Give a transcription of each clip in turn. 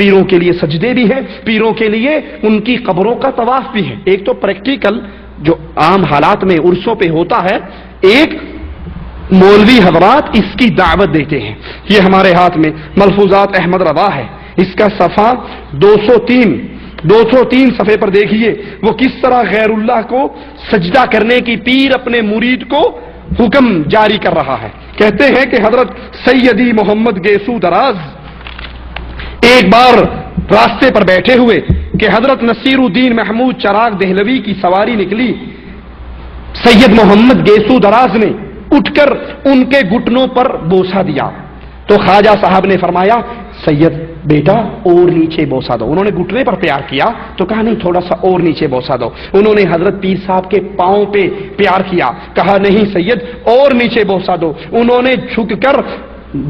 پیروں کے لیے سجدے بھی ہیں، پیروں کے لیے ان کی قبروں کا طواف بھی ہے۔ ایک تو پریکٹیکل جو عام حالات میں عرسوں پہ ہوتا ہے، ایک مولوی حضرات اس کی دعوت دیتے ہیں۔ یہ ہمارے ہاتھ میں ملفوظات احمد رضا ہے، اس کا صفحہ 203 صفحے پر دیکھیے وہ کس طرح غیر اللہ کو سجدہ کرنے کی پیر اپنے مرید کو حکم جاری کر رہا ہے۔ کہتے ہیں کہ حضرت سیدی محمد گیسو دراز ایک بار راستے پر بیٹھے ہوئے کہ حضرت نصیر الدین محمود چراغ دہلوی کی سواری نکلی، سید محمد گیسو دراز نے اٹھ کر ان کے گھٹنوں پر بوسہ دیا تو خواجہ صاحب نے فرمایا سید بیٹا اور نیچے بوسہ دو۔ انہوں نے گھٹنے پر پیار کیا تو کہا نہیں تھوڑا سا اور نیچے بوسہ دو۔ انہوں نے حضرت پیر صاحب کے پاؤں پہ پیار کیا، کہا نہیں سید اور نیچے بوسہ دو۔ انہوں نے جھک کر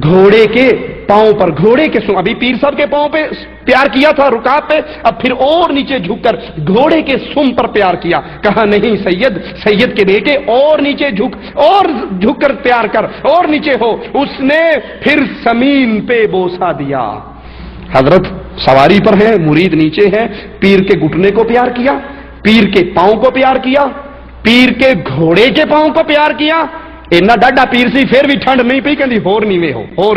گھوڑے کے پاؤں پر، گھوڑے کے سم، ابھی پیر صاحب کے پاؤں پہ پیار کیا تھا رکاب پہ، اب پھر اور نیچے جھک کر گھوڑے کے سم پر پیار کیا، کہا نہیں سید کے بیٹے اور نیچے جھک، اور جھک کر پیار کر، اور نیچے ہو۔ اس نے پھر زمین پہ بوسہ دیا۔ حضرت سواری پر ہیں، مرید نیچے ہے، پیر کے گھٹنے کو پیار کیا، پیر کے پاؤں کو پیار کیا، پیر کے گھوڑے کے پاؤں کو پیار کیا۔ اینا ڈاڈا پیر سی پھر بھی ٹھنڈ نہیں پی، کہندی ہور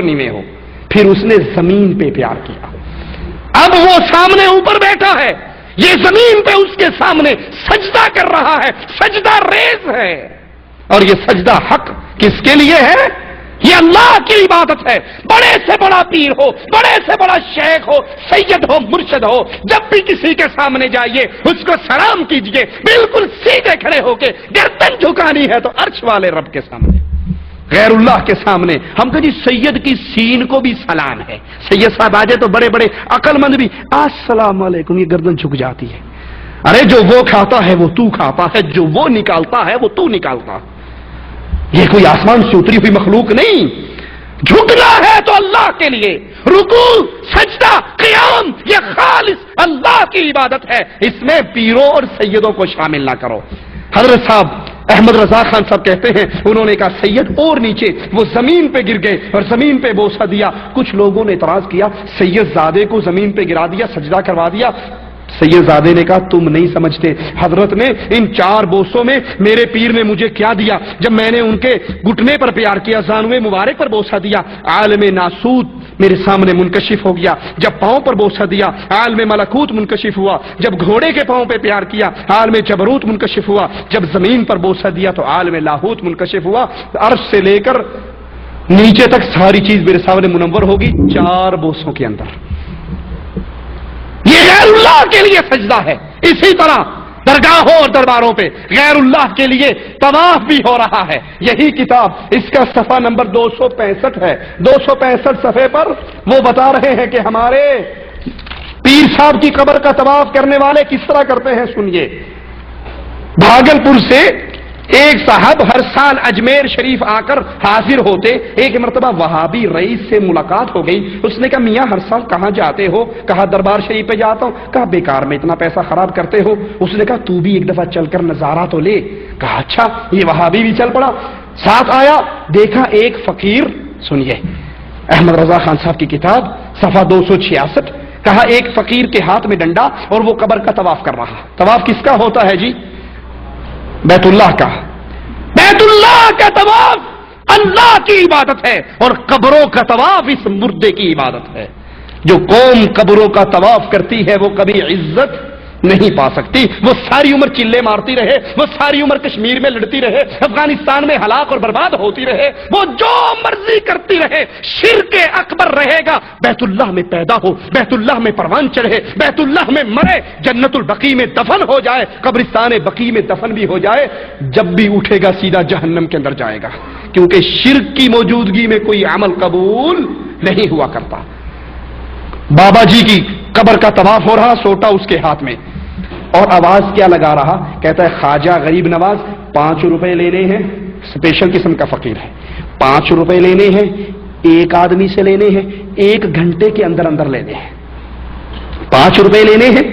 نیویں ہو۔ پھر اس نے زمین پہ پیار کیا۔ اب وہ سامنے اوپر بیٹھا ہے، یہ زمین پہ اس کے سامنے سجدہ کر رہا ہے، سجدہ ریز ہے، اور یہ سجدہ حق کس کے لیے ہے؟ یہ اللہ کی عبادت ہے۔ بڑے سے بڑا پیر ہو، بڑے سے بڑا شیخ ہو، سید ہو، مرشد ہو، جب بھی کسی کے سامنے جائیے اس کو سلام کیجئے، بالکل سیدھے کھڑے ہو کے، گردن جھکانی ہے تو عرش والے رب کے سامنے، غیر اللہ کے سامنے۔ ہم کہ جی سید کی سین کو بھی سلام ہے، سید صاحب آجے تو بڑے بڑے عقل مند بھی السلام علیکم، یہ گردن جھک جاتی ہے۔ ارے جو وہ کھاتا ہے وہ تو کھاتا ہے، جو وہ نکالتا ہے وہ تو نکالتا ہے، یہ کوئی آسمان سے اتری ہوئی مخلوق نہیں۔ جھکنا ہے تو اللہ کے لیے، رکوع، سجدہ، قیام، یہ خالص اللہ کی عبادت ہے، اس میں پیروں اور سیدوں کو شامل نہ کرو۔ حضرت صاحب احمد رضا خان صاحب کہتے ہیں انہوں نے کہا سید اور نیچے، وہ زمین پہ گر گئے اور زمین پہ بوسہ دیا۔ کچھ لوگوں نے اعتراض کیا سید زادے کو زمین پہ گرا دیا، سجدہ کروا دیا۔ سید زادے نے کہا تم نہیں سمجھتے، حضرت نے ان 4 بوسوں میں میرے پیر نے مجھے کیا دیا؟ جب میں نے ان کے گھٹنے پر پیار کیا، زانوے مبارک پر بوسہ دیا، عالم ناسوت میرے سامنے منکشف ہو گیا۔ جب پاؤں پر بوسہ دیا، عالم ملکوت منکشف ہوا۔ جب گھوڑے کے پاؤں پہ پیار کیا، عالم جبروت منکشف ہوا۔ جب زمین پر بوسہ دیا تو عالم لاہوت منکشف ہوا۔ عرش سے لے کر نیچے تک ساری چیز میرے سامنے منور ہوگی 4 بوسوں کے اندر۔ یہ غیر اللہ کے لیے سجدہ ہے۔ اسی طرح درگاہوں اور درباروں پہ غیر اللہ کے لیے طواف بھی ہو رہا ہے۔ یہی کتاب اس کا صفحہ نمبر 265 ہے۔ 265 صفحے پر وہ بتا رہے ہیں کہ ہمارے پیر صاحب کی قبر کا طواف کرنے والے کس طرح کرتے ہیں، سنیے۔ بھاگلپور سے ایک صاحب ہر سال اجمیر شریف آ کر حاضر ہوتے، ایک مرتبہ وہابی رئیس سے ملاقات ہو گئی۔ اس نے کہا میاں ہر سال کہاں جاتے ہو؟ کہا دربار شریف پہ جاتا ہوں۔ کہا بیکار میں اتنا پیسہ خراب کرتے ہو۔ اس نے کہا تو بھی ایک دفعہ چل کر نظارہ تو لے۔ کہا اچھا۔ یہ وہابی بھی چل پڑا، ساتھ آیا، دیکھا ایک فقیر، سنیے احمد رضا خان صاحب کی کتاب صفحہ 266، کہا ایک فقیر کے ہاتھ میں ڈنڈا اور وہ قبر کا طواف کر رہا۔ طواف کس کا ہوتا ہے جی؟ بیت اللہ کا۔ بیت اللہ کا طواف اللہ کی عبادت ہے، اور قبروں کا طواف اس مردے کی عبادت ہے۔ جو قوم قبروں کا طواف کرتی ہے وہ کبھی عزت نہیں پا سکتی۔ وہ ساری عمر چلے مارتی رہے، وہ ساری عمر کشمیر میں لڑتی رہے، افغانستان میں ہلاک اور برباد ہوتی رہے، وہ جو مرضی کرتی رہے، شرک اکبر رہے گا۔ بیت اللہ میں پیدا ہو، بیت اللہ میں پروان چڑھے، بیت اللہ میں مرے، جنت البقیع میں دفن ہو جائے، قبرستان بقیع میں دفن بھی ہو جائے، جب بھی اٹھے گا سیدھا جہنم کے اندر جائے گا، کیونکہ شرک کی موجودگی میں کوئی عمل قبول نہیں ہوا کرتا۔ بابا جی کی قبر کا طواف ہو رہا، سوٹا اس کے ہاتھ میں، اور آواز کیا لگا رہا؟ کہتا ہے خواجہ غریب نواز 5 روپے لینے ہیں، اسپیشل قسم کا فقیر ہے، 5 روپے لینے ہیں، ایک آدمی سے لینے ہیں، 1 گھنٹے کے اندر اندر لینے ہیں۔ 5 روپے لینے ہیں،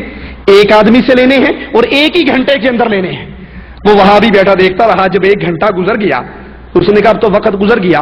ایک آدمی سے لینے ہیں، اور 1 ہی گھنٹے کے اندر لینے ہیں۔ وہ وہاں بھی بیٹھا دیکھتا رہا، جب 1 گھنٹہ گزر گیا، اس نے کہا اب تو وقت گزر گیا،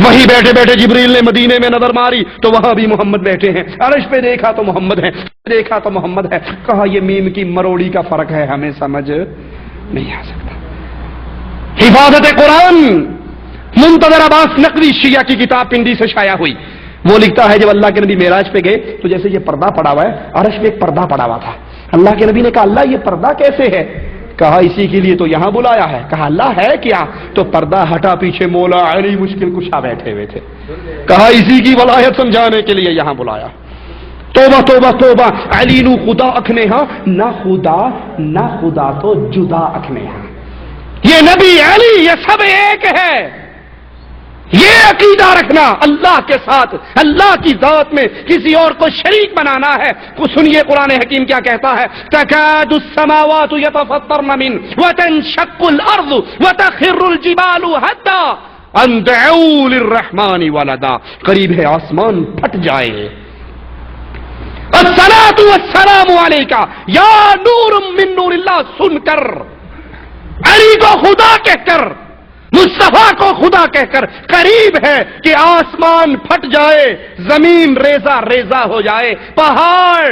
وہیں بیٹھے بیٹھے جبریل نے مدینے میں نظر ماری تو وہاں بھی محمد بیٹھے ہیں، عرش پہ دیکھا تو محمد ہے، دیکھا تو محمد ہے۔ کہا یہ میم کی مروڑی کا فرق ہے، ہمیں سمجھ نہیں آ سکتا۔ حفاظت قرآن منتظر عباس نقوی شیعہ کی کتاب پنڈی سے شائع ہوئی، وہ لکھتا ہے جب اللہ کے نبی معراج پہ گئے تو جیسے یہ پردہ پڑا ہوا ہے، عرش پہ ایک پردہ پڑا ہوا تھا، اللہ کے نبی نے کہا اللہ یہ پردہ کیسے ہے؟ کہا اسی کے لیے تو یہاں بلایا ہے۔ کہا اللہ ہے کیا؟ تو پردہ ہٹا، پیچھے مولا علی مشکل کشا بیٹھے ہوئے تھے۔ کہا اسی کی ولایت سمجھانے کے لیے یہاں بلایا۔ توبہ توبہ توبہ، علی نو خدا اکھنے ہاں، نہ خدا تو جدا اکھنے ہاں، یہ نبی علی یہ سب ایک ہے۔ یہ عقیدہ رکھنا اللہ کے ساتھ، اللہ کی ذات میں کسی اور کو شریک بنانا ہے۔ سنیے قرآن حکیم کیا کہتا ہے، تکاد السماوات یتفطرن من وتنشق الارض وتخر الجبال حتى ان دعوا للرحمن ولدا، قریب ہے آسمان پھٹ جائے۔ الصلاۃ والسلام علیک یا نور من نور اللہ، سن کر علی کو خدا کہہ کر، مصطفیٰ کو خدا کہہ کر قریب ہے کہ آسمان پھٹ جائے، زمین ریزہ ریزہ ہو جائے، پہاڑ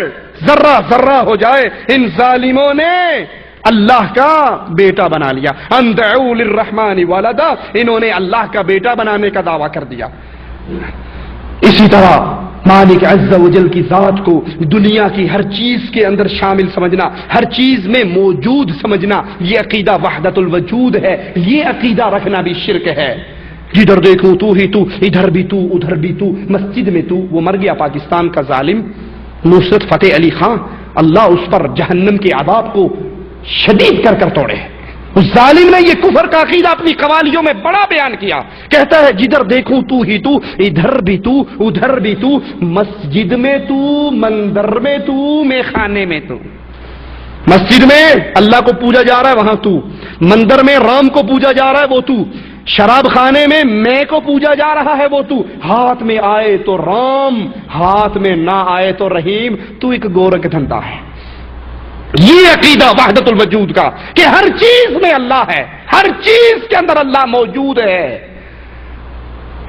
ذرہ ذرہ ہو جائے۔ ان ظالموں نے اللہ کا بیٹا بنا لیا، ان دعوا للرحمن ولدا، انہوں نے اللہ کا بیٹا بنانے کا دعویٰ کر دیا۔ اسی طرح مالک عز و جل کی ذات کو دنیا کی ہر چیز کے اندر شامل سمجھنا، ہر چیز میں موجود سمجھنا، یہ عقیدہ وحدت الوجود ہے۔ یہ عقیدہ رکھنا بھی شرک ہے۔ جدھر دیکھوں تو ہی تو، ادھر بھی تو ادھر بھی تو، مسجد میں تو۔ وہ مر گیا پاکستان کا ظالم نصرت فتح علی خان، اللہ اس پر جہنم کے عذاب کو شدید کر کر توڑے۔ اس ظالم نے یہ کفر کا عقیدہ اپنی قوالیوں میں بڑا بیان کیا، کہتا ہے جدھر دیکھوں تو ہی تو، ادھر بھی تو ادھر بھی تو، مسجد میں تو، مندر میں تو، میخانے میں تو۔ مسجد میں اللہ کو پوجا جا رہا ہے وہاں تو، مندر میں رام کو پوجا جا رہا ہے وہ تو، شراب خانے میں کو پوجا جا رہا ہے وہ تو، ہاتھ میں آئے تو رام، ہاتھ میں نہ آئے تو رحیم، تو ایک گورکھ دھندا ہے۔ یہ عقیدہ وحدت الوجود کا کہ ہر چیز میں اللہ ہے، ہر چیز کے اندر اللہ موجود ہے،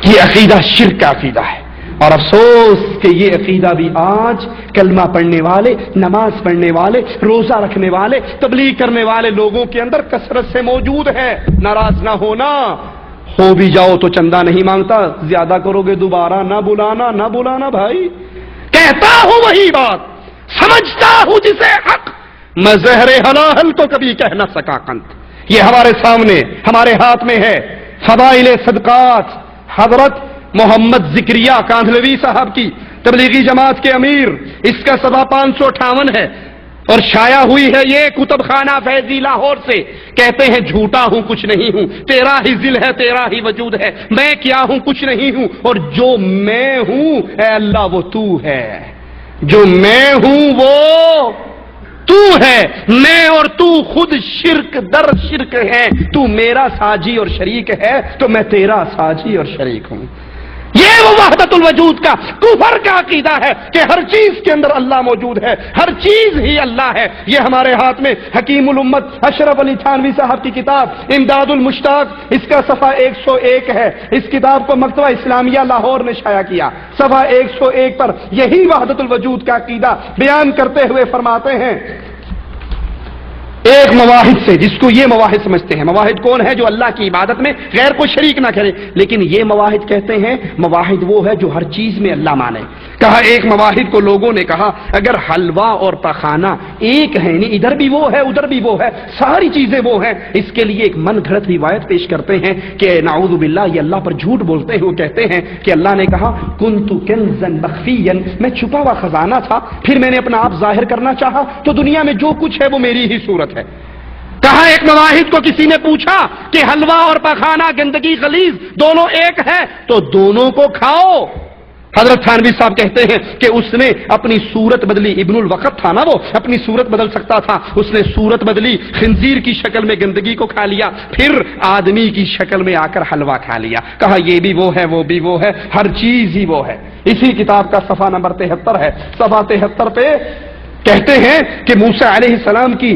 یہ عقیدہ شرک کا عقیدہ ہے۔ اور افسوس کہ یہ عقیدہ بھی آج کلمہ پڑھنے والے، نماز پڑھنے والے، روزہ رکھنے والے، تبلیغ کرنے والے لوگوں کے اندر کثرت سے موجود ہے۔ ناراض نہ ہونا، ہو بھی جاؤ تو چندہ نہیں مانگتا، زیادہ کرو گے دوبارہ نہ بلانا بھائی۔ کہتا ہوں وہی بات، سمجھتا ہوں جسے حق، میں زہر حلال تو کبھی کہہ نہ سکا قنت۔ یہ ہمارے سامنے، ہمارے ہاتھ میں ہے فضائل صدقات، حضرت محمد ذکریہ کاندھلوی صاحب کی، تبلیغی جماعت کے امیر، اس کا صفحہ 558 ہے اور شائع ہوئی ہے یہ کتب خانہ فیضی لاہور سے۔ کہتے ہیں جھوٹا ہوں کچھ نہیں ہوں، تیرا ہی ذل ہے تیرا ہی وجود ہے، میں کیا ہوں کچھ نہیں ہوں، اور جو میں ہوں اے اللہ وہ تو ہے، جو میں ہوں وہ تو ہے، میں اور تو خود شرک در شرک ہے، تو میرا ساجی اور شریک ہے تو میں تیرا ساجی اور شریک ہوں۔ یہ وہ وحدت الوجود کا کفر کا عقیدہ ہے کہ ہر چیز کے اندر اللہ موجود ہے، ہر چیز ہی اللہ ہے۔ یہ ہمارے ہاتھ میں حکیم الامت اشرف علی تھانوی صاحب کی کتاب امداد المشتاق، اس کا صفحہ 101 ہے۔ اس کتاب کو مکتبہ اسلامیہ لاہور نے شائع کیا، صفحہ 101 پر یہی وحدت الوجود کا عقیدہ بیان کرتے ہوئے فرماتے ہیں ایک مواحد سے، جس کو یہ مواحد سمجھتے ہیں۔ مواحد کون ہے؟ جو اللہ کی عبادت میں غیر کو شریک نہ کرے، لیکن یہ مواحد کہتے ہیں مواحد وہ ہے جو ہر چیز میں اللہ مانے۔ کہا ایک مواحد کو لوگوں نے کہا اگر حلوہ اور پخانہ ایک ہے، یعنی ادھر بھی وہ ہے ادھر بھی وہ ہے، ساری چیزیں وہ ہیں، اس کے لیے ایک من گھڑت روایت پیش کرتے ہیں کہ نعوذ باللہ یہ اللہ پر جھوٹ بولتے ہیں۔ وہ کہتے ہیں کہ اللہ نے کہا کنت کنزا مخفیا، میں چھپا ہوا خزانہ تھا، پھر میں نے اپنا آپ ظاہر کرنا چاہا تو دنیا میں جو کچھ ہے وہ میری ہی صورت ہے۔ کہا ایک مواحد کو کسی نے پوچھا کہ حلوہ اور پخانہ گندگی غلیظ دونوں ایک ہے تو دونوں کو کھاؤ۔ حضرت تھانوی صاحب کہتے ہیں کہ اس نے اپنی صورت بدلی، ابن الوقت تھا نا وہ، اپنی صورت بدل سکتا تھا، اس نے صورت بدلی، خنزیر کی شکل میں گندگی کو کھا لیا، پھر آدمی کی شکل میں آ کر حلوہ کھا لیا۔ کہا یہ بھی وہ ہے وہ بھی وہ ہے، ہر چیز ہی وہ ہے۔ اسی کتاب کا صفحہ نمبر 73 ہے، صفحہ 73 پہ کہتے ہیں کہ موسیٰ علیہ السلام کی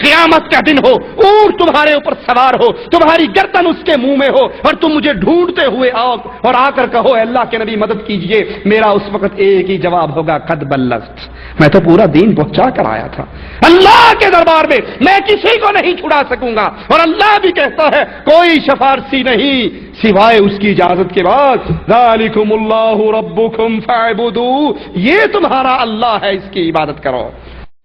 قیامت کا دن ہو، اونٹ تمہارے اوپر سوار ہو، تمہاری گردن اس کے منہ میں ہو، اور تم مجھے ڈھونڈتے ہوئے آؤ اور آ کر کہو اے اللہ کے نبی مدد کیجئے، میرا اس وقت ایک ہی جواب ہوگا، قد بلغت، میں تو پورا دین پہنچا کر آیا تھا، اللہ کے دربار میں میں کسی کو نہیں چھڑا سکوں گا، اور اللہ بھی کہتا ہے کوئی سفارشی نہیں سوائے اس کی اجازت کے بعد، ذالکم اللہ ربکم فاعبدوہ، یہ تمہارا اللہ ہے، اس کی عبادت کرو۔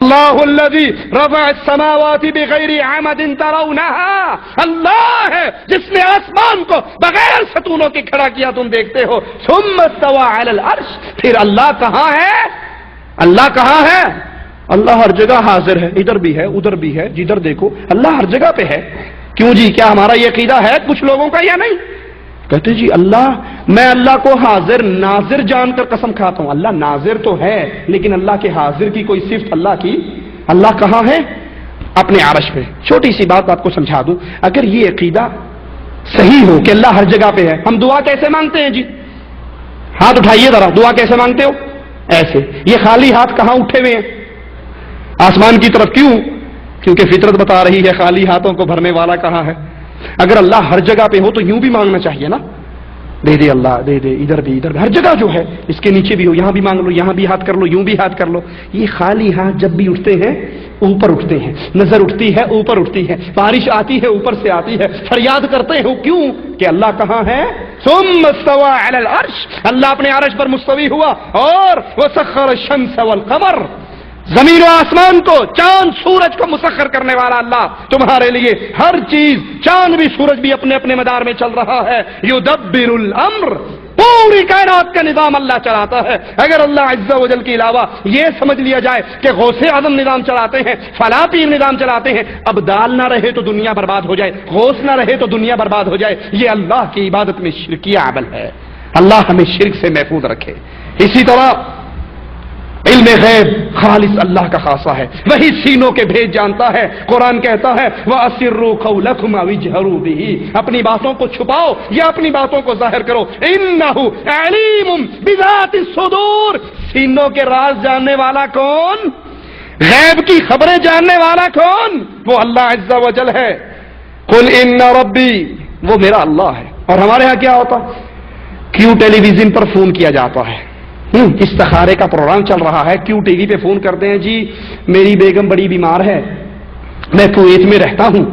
اللہ الذی رفع السماوات بغیر عمد ترونها، اللہ ہے جس نے آسمان کو بغیر ستونوں کے کھڑا کیا، تم دیکھتے ہو، ثم استوى علی العرش، پھر اللہ کہاں ہے؟ اللہ کہاں ہے؟ اللہ ہر جگہ حاضر ہے، ادھر بھی ہے ادھر بھی ہے، جدھر دیکھو اللہ ہر جگہ پہ ہے۔ کیوں جی، کیا ہمارا یہ عقیدہ ہے کچھ لوگوں کا یا نہیں؟ کہتے جی اللہ، میں اللہ کو حاضر ناظر جان کر قسم کھاتا ہوں، اللہ ناظر تو ہے لیکن اللہ کے حاضر کی کوئی صفت اللہ کی، اللہ کہاں ہے؟ اپنے عرش پہ۔ چھوٹی سی بات آپ کو سمجھا دوں، اگر یہ عقیدہ صحیح ہو کہ اللہ ہر جگہ پہ ہے، ہم دعا کیسے مانگتے ہیں جی؟ ہاتھ اٹھائیے ذرا، دعا کیسے مانگتے ہو؟ ایسے۔ یہ خالی ہاتھ کہاں اٹھے ہوئے ہیں؟ آسمان کی طرف۔ کیوں؟ کیونکہ فطرت بتا رہی ہے خالی ہاتھوں کو بھرنے والا کہاں ہے۔ اگر اللہ ہر جگہ پہ ہو تو یوں بھی مانگنا چاہیے نا، دے دے اللہ دے دے، ادھر بھی ادھر بھی، ہر جگہ جو ہے، اس کے نیچے بھی ہو، یہاں بھی مانگ لو، یہاں بھی ہاتھ کر لو، یوں بھی ہاتھ کر لو۔ یہ خالی ہاتھ جب بھی اٹھتے ہیں اوپر اٹھتے ہیں، نظر اٹھتی ہے اوپر اٹھتی ہے، بارش آتی ہے اوپر سے آتی ہے، فریاد کرتے ہو کیوں؟ کہ اللہ کہاں ہے؟ ثم استوى علی العرش، اللہ اپنے عرش پر مستوی ہوا، اور وسخر الشمس والقمر، زمین و آسمان کو، چاند سورج کو مسخر کرنے والا اللہ تمہارے لیے ہر چیز، چاند بھی سورج بھی اپنے اپنے مدار میں چل رہا ہے۔ یدبر الامر، پوری کائنات کا نظام اللہ چلاتا ہے۔ اگر اللہ عز و جل کے علاوہ یہ سمجھ لیا جائے کہ غوث اعظم نظام چلاتے ہیں، فلاں پیر نظام چلاتے ہیں، اب دال نہ رہے تو دنیا برباد ہو جائے، غوث نہ رہے تو دنیا برباد ہو جائے، یہ اللہ کی عبادت میں شرکیہ عمل ہے۔ اللہ ہمیں شرک سے محفوظ رکھے۔ اسی طرح علم غیب خالص اللہ کا خاصہ ہے، وہی سینوں کے بھید جانتا ہے۔ قرآن کہتا ہے وَأَسِرُّوا قَوْلَكُمْ أَوِ اجْهَرُوا بِهِ، اپنی باتوں کو چھپاؤ یا اپنی باتوں کو ظاہر کرو۔ إِنَّهُ عَلِيمٌ بِذَاتِ الصُّدُورِ، سینوں کے راز جاننے والا کون؟ غیب کی خبریں جاننے والا کون؟ وہ اللہ عز و جل ہے۔ قُلْ إِنَّ رَبِّي، وہ میرا اللہ ہے۔ اور ہمارے ہاں کیا ہوتا؟ کیوں ٹیلی ویژن پر فون کیا جاتا ہے، استخارے کا پروگرام چل رہا ہے، کیوں ٹی وی پہ فون کرتے ہیں جی میری بیگم بڑی بیمار ہے، میں کویت میں رہتا ہوں،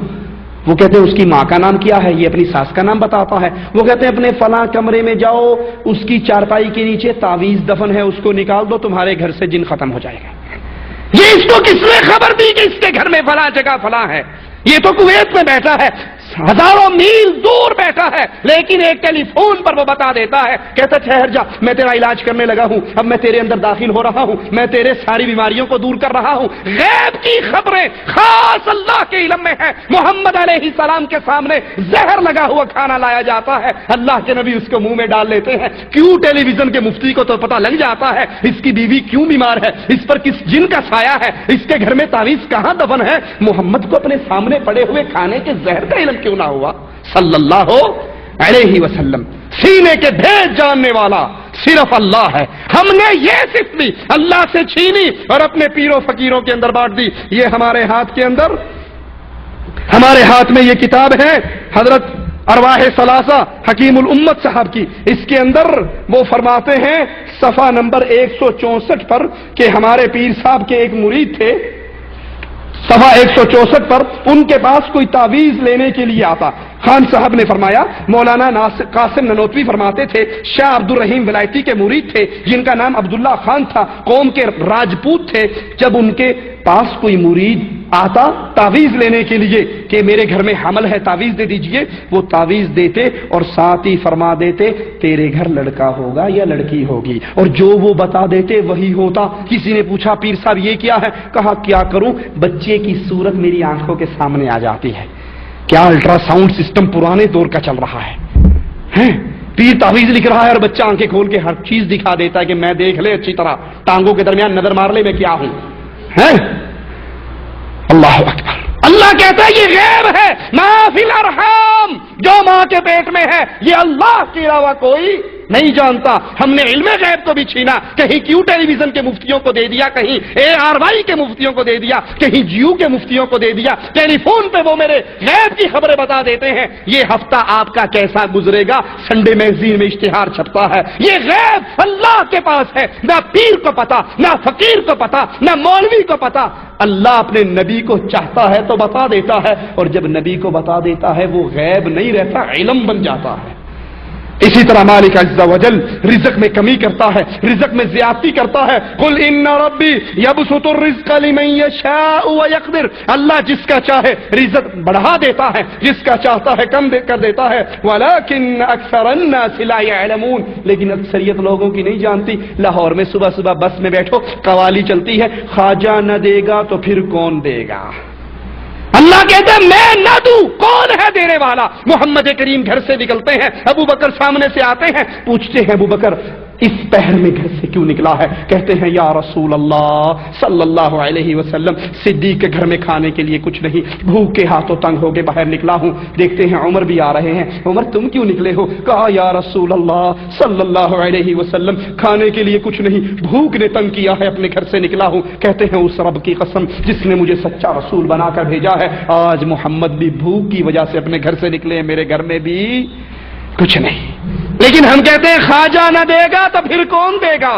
وہ کہتے ہیں اس کی ماں کا نام کیا ہے، یہ اپنی ساس کا نام بتاتا ہے، وہ کہتے ہیں اپنے فلاں کمرے میں جاؤ، اس کی چارپائی کے نیچے تعویذ دفن ہے، اس کو نکال دو، تمہارے گھر سے جن ختم ہو جائے گا۔ یہ اس کو کس نے خبر دی کہ اس کے گھر میں فلاں جگہ فلاں ہے؟ یہ تو کویت میں بیٹھا ہے، ہزاروں میل دور بیٹھا ہے، لیکن ایک ٹیلی فون پر وہ بتا دیتا ہے، کہتا ٹھہر جا، میں تیرا علاج کرنے لگا ہوں، اب میں تیرے اندر داخل ہو رہا ہوں، میں تیرے ساری بیماریوں کو دور کر رہا ہوں۔ غیب کی خبریں خاص اللہ کے علم میں ہے۔ محمد علیہ السلام کے سامنے زہر لگا ہوا کھانا لایا جاتا ہے، اللہ کے نبی اس کو منہ میں ڈال لیتے ہیں، کیوں ٹیلی ویژن کے مفتی کو تو پتہ لگ جاتا ہے اس کی بیوی کیوں بیمار ہے، اس پر کس جن کا سایہ ہے، اس کے گھر میں تعویذ کہاں دفن ہے، محمد کو اپنے سامنے پڑے ہوئے کھانے کے زہر کا علم کیوں نہ ہوا صلی اللہ علیہ وسلم۔ سینے کے بھید جاننے والا صرف اللہ ہے۔ ہم نے یہ صفت بھی اللہ سے چھینی اور اپنے پیروں فقیروں کے اندر بانٹ دی۔ یہ ہمارے ہاتھ کے اندر، ہمارے ہاتھ میں یہ کتاب ہے حضرت ارواح ثلاثہ حکیم الامت صاحب کی، اس کے اندر وہ فرماتے ہیں صفحہ نمبر 164 پر کہ ہمارے پیر صاحب کے ایک مرید تھے، صفحہ 164 پر ان کے پاس کوئی تعویذ لینے کے لیے آتا، خان صاحب نے فرمایا، مولانا قاسم ننوتوی فرماتے تھے شاہ عبد الرحیم ولایتی کے مرید تھے جن کا نام عبداللہ خان تھا، قوم کے راجپوت تھے، جب ان کے پاس کوئی مرید آتا تعویذ لینے کے لیے کہ میرے گھر میں حمل ہے تعویذ دے دیجئے، وہ تعویذ دیتے اور ساتھ ہی فرما دیتے تیرے گھر لڑکا ہوگا یا لڑکی ہوگی، اور جو وہ بتا دیتے وہی ہوتا۔ کسی نے پوچھا پیر صاحب یہ کیا ہے؟ کہا کیا کروں، بچے کی صورت میری آنکھوں کے سامنے آ جاتی ہے۔ کیا الٹرا ساؤنڈ سسٹم پرانے دور کا چل رہا ہے، پیر تعویذ لکھ رہا ہے اور بچہ آنکھیں کھول کے ہر چیز دکھا دیتا ہے کہ میں دیکھ لے اچھی طرح، ٹانگوں کے درمیان نظر مار لے میں کیا ہوں۔ اللہ اکبر، اللہ کہتا ہے یہ غیب ہے، ما فی الارحام، جو ماں کے پیٹ میں ہے یہ اللہ کے علاوہ کوئی نہیں جانتا۔ ہم نے علم غیب کو بھی چھینا، کہیں کیوں ٹیلی ویژن کے مفتیوں کو دے دیا، کہیں ARY کے مفتیوں کو دے دیا، کہیں جیو کے مفتیوں کو دے دیا، ٹیلی فون پہ وہ میرے غیب کی خبریں بتا دیتے ہیں۔ یہ ہفتہ آپ کا کیسا گزرے گا، سنڈے میگزین میں اشتہار چھپتا ہے۔ یہ غیب اللہ کے پاس ہے، نہ پیر کو پتا، نہ فقیر کو پتا، نہ مولوی کو پتا۔ اللہ اپنے نبی کو چاہتا ہے تو بتا دیتا ہے، اور جب نبی کو بتا دیتا ہے وہ غیب نہیں رہتا، علم بن جاتا ہے۔ اسی طرح مالک عز و جل رزق میں کمی کرتا ہے، رزق میں زیادتی کرتا ہے۔ قل ان ربی یبسط الرزق لمن یشاء ویقدر، اللہ جس کا چاہے رزق بڑھا دیتا ہے، جس کا چاہتا ہے کم کر دیتا ہے۔ ولکن اکثر الناس لا يعلمون، لیکن اکثریت لوگوں کی نہیں جانتی۔ لاہور میں صبح صبح بس میں بیٹھو، قوالی چلتی ہے، خواجہ نہ دے گا تو پھر کون دے گا؟ اللہ کہتے ہیں میں نہ دوں، کون ہے دینے والا؟ محمد کریم گھر سے نکلتے ہیں، ابو بکر سامنے سے آتے ہیں، پوچھتے ہیں ابو بکر اس پہر میں گھر سے کیوں نکلا ہے؟ کہتے ہیں یا رسول اللہ صلی اللہ علیہ وسلم، صدیق کے گھر میں کھانے کے لیے کچھ نہیں، بھوک کے ہاتھوں تنگ ہو کے باہر نکلا ہوں۔ دیکھتے ہیں عمر بھی آ رہے ہیں، عمر تم کیوں نکلے ہو؟ کہا یا رسول اللہ صلی اللہ علیہ وسلم کھانے کے لیے کچھ نہیں، بھوک نے تنگ کیا ہے، اپنے گھر سے نکلا ہوں۔ کہتے ہیں اس رب کی قسم جس نے مجھے سچا رسول بنا کر بھیجا ہے، آج محمد بھی بھوک کی وجہ سے اپنے گھر سے نکلے ہیں، میرے گھر میں بھی کچھ نہیں۔ لیکن ہم کہتے ہیں خواجہ نہ دے گا تو پھر کون دے گا؟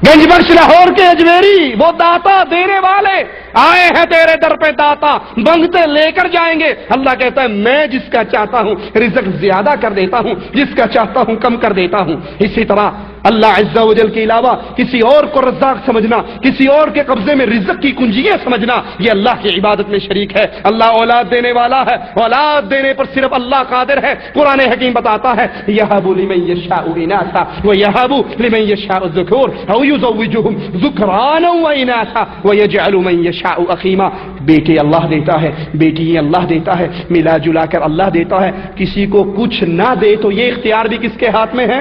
گنج بخش لاہور کے اجمیری، وہ داتا دینے والے آئے ہیں تیرے در پہ داتا، منگتے لے کر جائیں گے۔ اللہ کہتا ہے میں جس کا چاہتا ہوں رزق زیادہ کر دیتا ہوں، جس کا چاہتا ہوں کم کر دیتا ہوں۔ اسی طرح اللہ عز و جل کے علاوہ کسی اور کو رزاق سمجھنا، کسی اور کے قبضے میں رزق کی کنجیاں سمجھنا، یہ اللہ کی عبادت میں شریک ہے۔ اللہ اولاد دینے والا ہے، اولاد دینے پر صرف اللہ قادر ہے۔ قرآن حکیم بتاتا ہے یہب لمن یشاء اناثا ویہب لمن یشاء الذکور او یزوجہم ذکرانا واناثا ویجعل من یشاء اقیما، بیٹے اللہ دیتا ہے، بیٹی اللہ دیتا ہے، ملا جلا کر اللہ دیتا ہے۔ کسی کو کچھ نہ دے تو یہ اختیار بھی کس کے ہاتھ میں ہے؟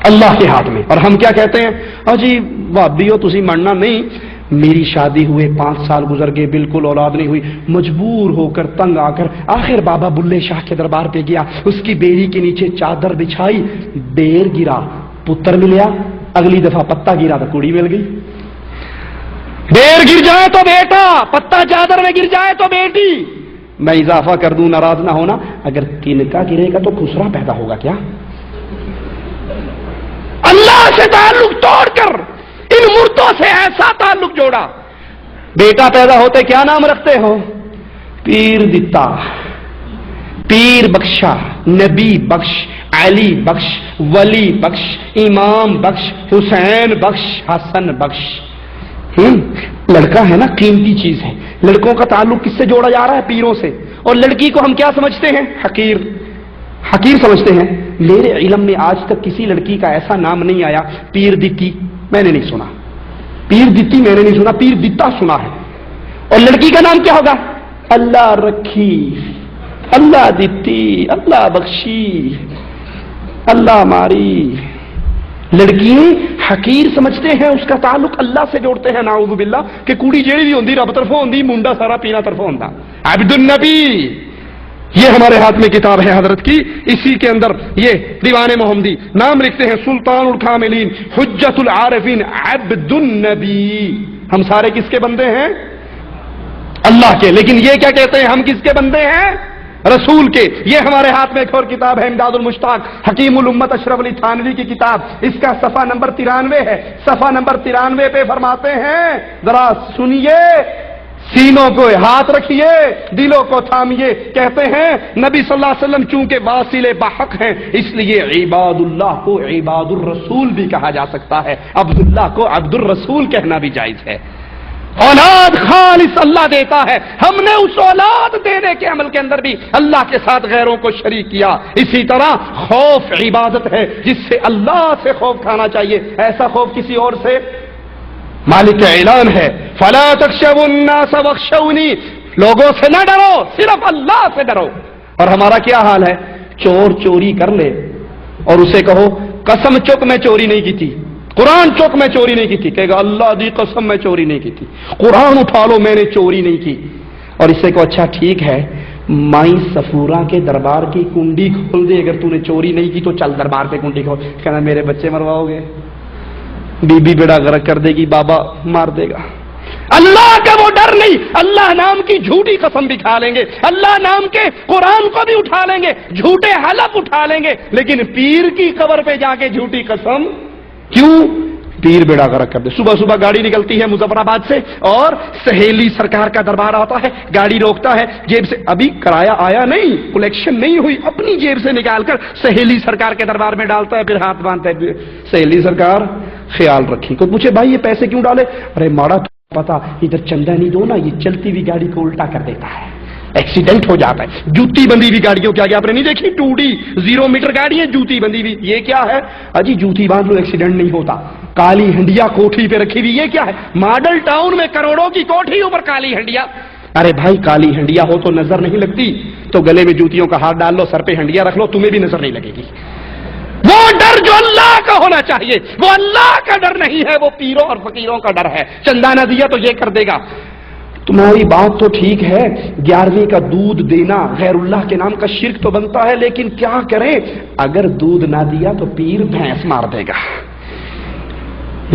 اللہ کے ہاتھ میں۔ اور ہم کیا کہتے ہیں؟ جی بھابیو تسی مرنا نہیں، میری شادی ہوئے 5 سال گزر گئے، بالکل اولاد نہیں ہوئی، مجبور ہو کر تنگ آ کر آخر بابا بلے شاہ کے دربار پہ گیا، اس کی بیری کے نیچے چادر بچھائی، بیر گرا پتر ملیا، اگلی دفعہ پتا گرا تو کڑی مل گئی۔ بیر گر جائے تو بیٹا، پتا چادر میں گر جائے تو بیٹی۔ میں اضافہ کر دوں ناراض نہ ہونا، اگر تنکا گرے گا تو خسرا پیدا ہوگا کیا؟ اللہ سے تعلق توڑ کر ان مردوں سے ایسا تعلق جوڑا۔ بیٹا پیدا ہوتے کیا نام رکھتے ہو؟ پیر دتا، پیر بخشا، نبی بخش، علی بخش، ولی بخش، امام بخش، حسین بخش، حسن بخش۔ لڑکا ہے نا قیمتی چیز ہے، لڑکوں کا تعلق کس سے جوڑا جا رہا ہے؟ پیروں سے۔ اور لڑکی کو ہم کیا سمجھتے ہیں؟ حقیر، حقیر سمجھتے ہیں۔ میرے علم میں آج تک کسی لڑکی کا ایسا نام نہیں آیا پیر دتی، میں نے نہیں سنا، پیر دتی میں نے نہیں سنا، پیر دتا سنا ہے۔ اور لڑکی کا نام کیا ہوگا؟ اللہ رکھی، اللہ دتی، اللہ بخشی، اللہ ماری۔ لڑکی حقیر سمجھتے ہیں، اس کا تعلق اللہ سے جوڑتے ہیں، نعوذ باللہ، کہ کوڑی جیڑی بھی ہوندی رب طرفوں ہوندی، منڈا سارا پینا طرفوں ہوندا۔ عبد النبی، یہ ہمارے ہاتھ میں کتاب ہے حضرت کی، اسی کے اندر یہ دیوان محمدی نام لکھتے ہیں سلطان الکاملین حجت العارفین عبد النبی۔ ہم سارے کس کے بندے ہیں؟ اللہ کے۔ لیکن یہ کیا کہتے ہیں؟ ہم کس کے بندے ہیں؟ رسول کے۔ یہ ہمارے ہاتھ میں ایک اور کتاب ہے امداد المشتاق، حکیم الامت اشرف علی تھانوی کی کتاب، اس کا صفحہ نمبر 93 ہے۔ صفحہ نمبر 93 پہ فرماتے ہیں، ذرا سنیے، سینوں کو ہاتھ رکھیے، دلوں کو تھامیے۔ کہتے ہیں نبی صلی اللہ علیہ وسلم چونکہ واصل بحق ہیں، اس لیے عباد اللہ کو عباد الرسول بھی کہا جا سکتا ہے، عبداللہ کو عبد الرسول کہنا بھی جائز ہے۔ اولاد خالص اللہ دیتا ہے، ہم نے اس اولاد دینے کے عمل کے اندر بھی اللہ کے ساتھ غیروں کو شریک کیا۔ اسی طرح خوف عبادت ہے، جس سے اللہ سے خوف کھانا چاہیے، ایسا خوف کسی اور سے۔ مالک کا اعلان ہے فلا تخشوا الناس واخشونی، لوگوں سے نہ ڈرو، صرف اللہ سے ڈرو۔ اور ہمارا کیا حال ہے؟ چور چوری کر لے اور اسے کہو قسم چک میں چوری نہیں کی تھی، قرآن چوک میں چوری نہیں کی تھی، کہے گا اللہ دی قسم میں چوری نہیں کی تھی، قرآن اٹھا لو میں نے چوری نہیں کی۔ اور اس سے کو اچھا ٹھیک ہے مائی صفورہ کے دربار کی کنڈی کھول دے، اگر تو نے چوری نہیں کی تو چل دربار پہ کنڈی کھول، کہنا میرے بچے مرواؤ گے، بی بی بیڑا غرق کر دے گی، بابا مار دے گا۔ اللہ کا وہ ڈر نہیں، اللہ نام کی جھوٹی قسم بھی کھا لیں گے، اللہ نام کے قرآن کو بھی اٹھا لیں گے، جھوٹے حلف اٹھا لیں گے، لیکن پیر کی قبر پہ جا کے جھوٹی قسم کیوں؟ پیر بیڑا غرق کر دے۔ صبح صبح گاڑی نکلتی ہے مظفر آباد سے اور سہیلی سرکار کا دربار آتا ہے، گاڑی روکتا ہے، جیب سے ابھی کرایہ آیا نہیں، کلیکشن نہیں ہوئی، اپنی جیب سے نکال کر سہیلی سرکار کے دربار میں ڈالتا ہے، پھر ہاتھ باندھتا ہے، سہیلی سرکار خیال رکھی۔ کوئی پوچھے بھائی یہ پیسے کیوں ڈالے؟ ارے ماڑا پتا ادھر چندہ نہیں دو نا، یہ چلتی ہوئی گاڑی کو الٹا کر دیتا ہے، ایکسیڈنٹ ہو جاتا ہے۔ جوتی بندی ہوئی گاڑیوں کے آگے آپ نے نہیں دیکھی، 2D 0 میٹر گاڑی ہے، جوتی بندی ہوئی، یہ کیا ہے؟ اجی جوتی باندھ لو ایکسیڈنٹ نہیں ہوتا۔ کالی ہنڈیا کوٹھی پہ رکھی ہوئی، یہ کیا ہے؟ ماڈل ٹاؤن میں کروڑوں کی کوٹھی، اوپر کالی ہنڈیا۔ ارے بھائی کالی ہنڈیا ہو تو نظر نہیں لگتی، تو گلے میں جوتیوں کا ہاتھ ڈال لو، سر پہ ہنڈیا رکھ لو، تمہیں بھی نظر نہیں لگے گی۔ وہ ڈر جو اللہ کا ہونا چاہیے وہ اللہ کا ڈر نہیں ہے، وہ پیروں اور فقیروں کا ڈر ہے۔ چندہ نہ دیا تو یہ کر دے گا۔ تمہاری بات تو ٹھیک ہے، 11ویں کا دودھ دینا غیر اللہ کے نام کا شرک تو بنتا ہے، لیکن کیا کریں اگر دودھ نہ دیا تو پیر بھینس مار دے گا۔